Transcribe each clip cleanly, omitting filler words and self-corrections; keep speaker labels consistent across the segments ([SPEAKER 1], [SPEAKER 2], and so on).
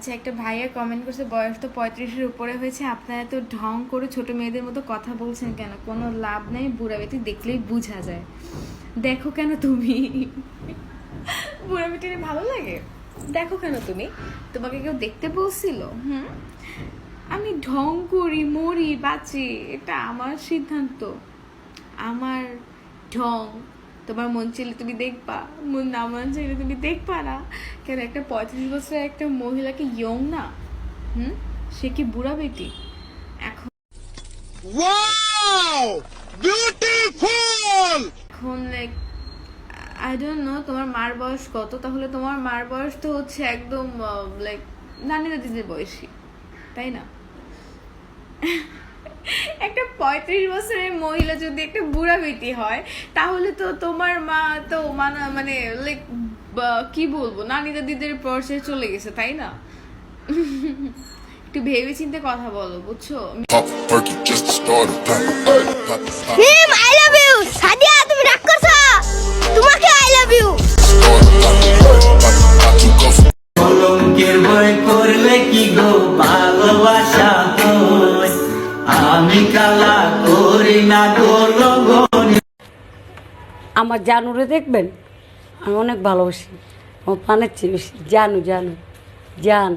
[SPEAKER 1] আচ্ছা, একটা ভাইয়া কমেন্ট করছে বয়স তো 35-এর উপরে হয়েছে, আপনারা তো ঢং করে ছোট মেয়েদের মতো কথা বলছেন কেন? কোনো লাভ নেই, বুড়া বেটি দেখলেই বোঝা যায়। দেখো কেন তুমি? বুড়া বেটির ভালো লাগে? দেখো কেন তুমি? তোমাকে কেউ দেখতে বলছিল? আমি ঢং করি, মরি, বাঁচি, এটা আমার সিদ্ধান্ত, আমার ঢং। তোমার মন চাইলে তুমি দেখবা, মন না মন চাইলে তুমি দেখবা না কেন? একটা 35 বছরের একটা মহিলাকে ইয়ং না? সে কি বুড়া বেটি? এখন এখন লাইক আই ডোন্ট নো তোমার মার বয়স কত। তাহলে তোমার মার বয়স তো হচ্ছে একদম লাইক নানি দাদিদের বয়সী, তাই না? একটা 35 বছরের মহিলা যদি একটা বুড়া বেটি হয়, তাহলে তো তোমার মা তো মানে লাইক কি বলবো, নানি দাদিদের পর্যায়ে চলে গেছে, তাই না? একটু ভেবে চিন্তে কথা বলো, বুঝছো?
[SPEAKER 2] আই লাভ ইউ সাদিয়া, তুমি রাগ করছো? তোমাকে আই লাভ ইউ।
[SPEAKER 3] কলঙ্কের ভয় করলে কি গো ভালোবাসা হয়, আমি কালা করি না গো লগন।
[SPEAKER 4] আমার জানুরে দেখবেন, আমি অনেক ভালোবাসি, আমার প্রাণের চেয়ে বেশি। জানু জানু জান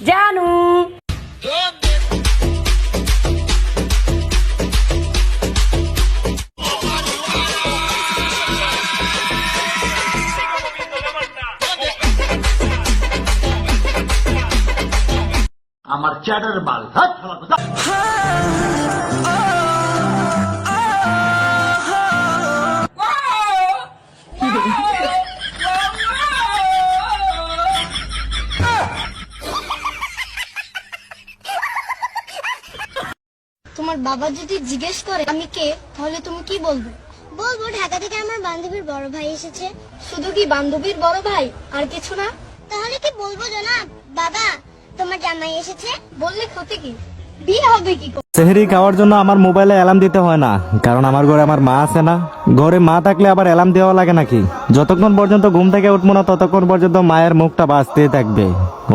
[SPEAKER 4] জানু।
[SPEAKER 3] আমার চ্যাটার বাল
[SPEAKER 2] তোমার বাবা যদি জিজ্ঞেস করে আমি কে, তাহলে তুমি কি বলবে? বলবো ঢাকা থেকে আমার বান্ধবীর বড় ভাই এসেছে। শুধু কি বান্ধবীর বড় ভাই, আর কিছু না? তাহলে কি বলবো জনাব, বাবা তোমার জামাই এসেছে? বললে ক্ষতি কি? বিয়ে হবে কি?
[SPEAKER 5] সেহরি খাওয়ার জন্য আমার মোবাইলে অ্যালার্ম দিতে হয় না, কারণ আমার ঘরে আমার মা আছে না। ঘরে মা থাকলে আবার অ্যালার্ম দেওয়া লাগে নাকি? যতক্ষণ পর্যন্ত ঘুম থেকে উঠবো না ততক্ষণ পর্যন্ত মায়ের মুখটা বাজতেই থাকবে,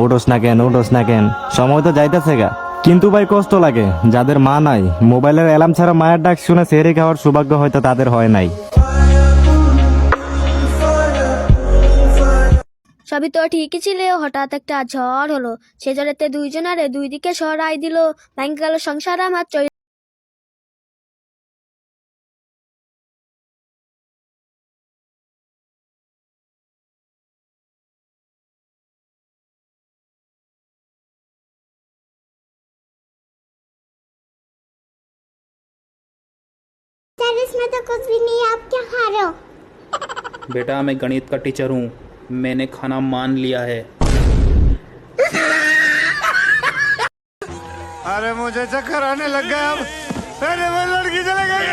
[SPEAKER 5] উঠোস না কেন, উঠোস না কেন। সময় তো যাইতেছে গা, কিন্তু ভাই কষ্ট লাগে যাদের মা নাই। মোবাইলের অ্যালার্ম ছাড়া মায়ের ডাক শুনে সেহরি খাওয়ার সৌভাগ্য হয়তো তাদের হয় নাই।
[SPEAKER 2] সবই তো ঠিকই ছিল, হঠাৎ একটা ঝড় হলো। সে ঝড়েতে দুইজনারে দুই দিকে সরাই দিল, ভেঙে গেল সংসার আমার। इसमें तो कुछ भी नहीं, आप क्या खा रहे हो?
[SPEAKER 6] बेटा मैं गणित का टीचर हूँ, मैंने खाना मान लिया है।
[SPEAKER 7] अरे मुझे चक्कर आने लग गया अब। अरे वो लड़की चले गई।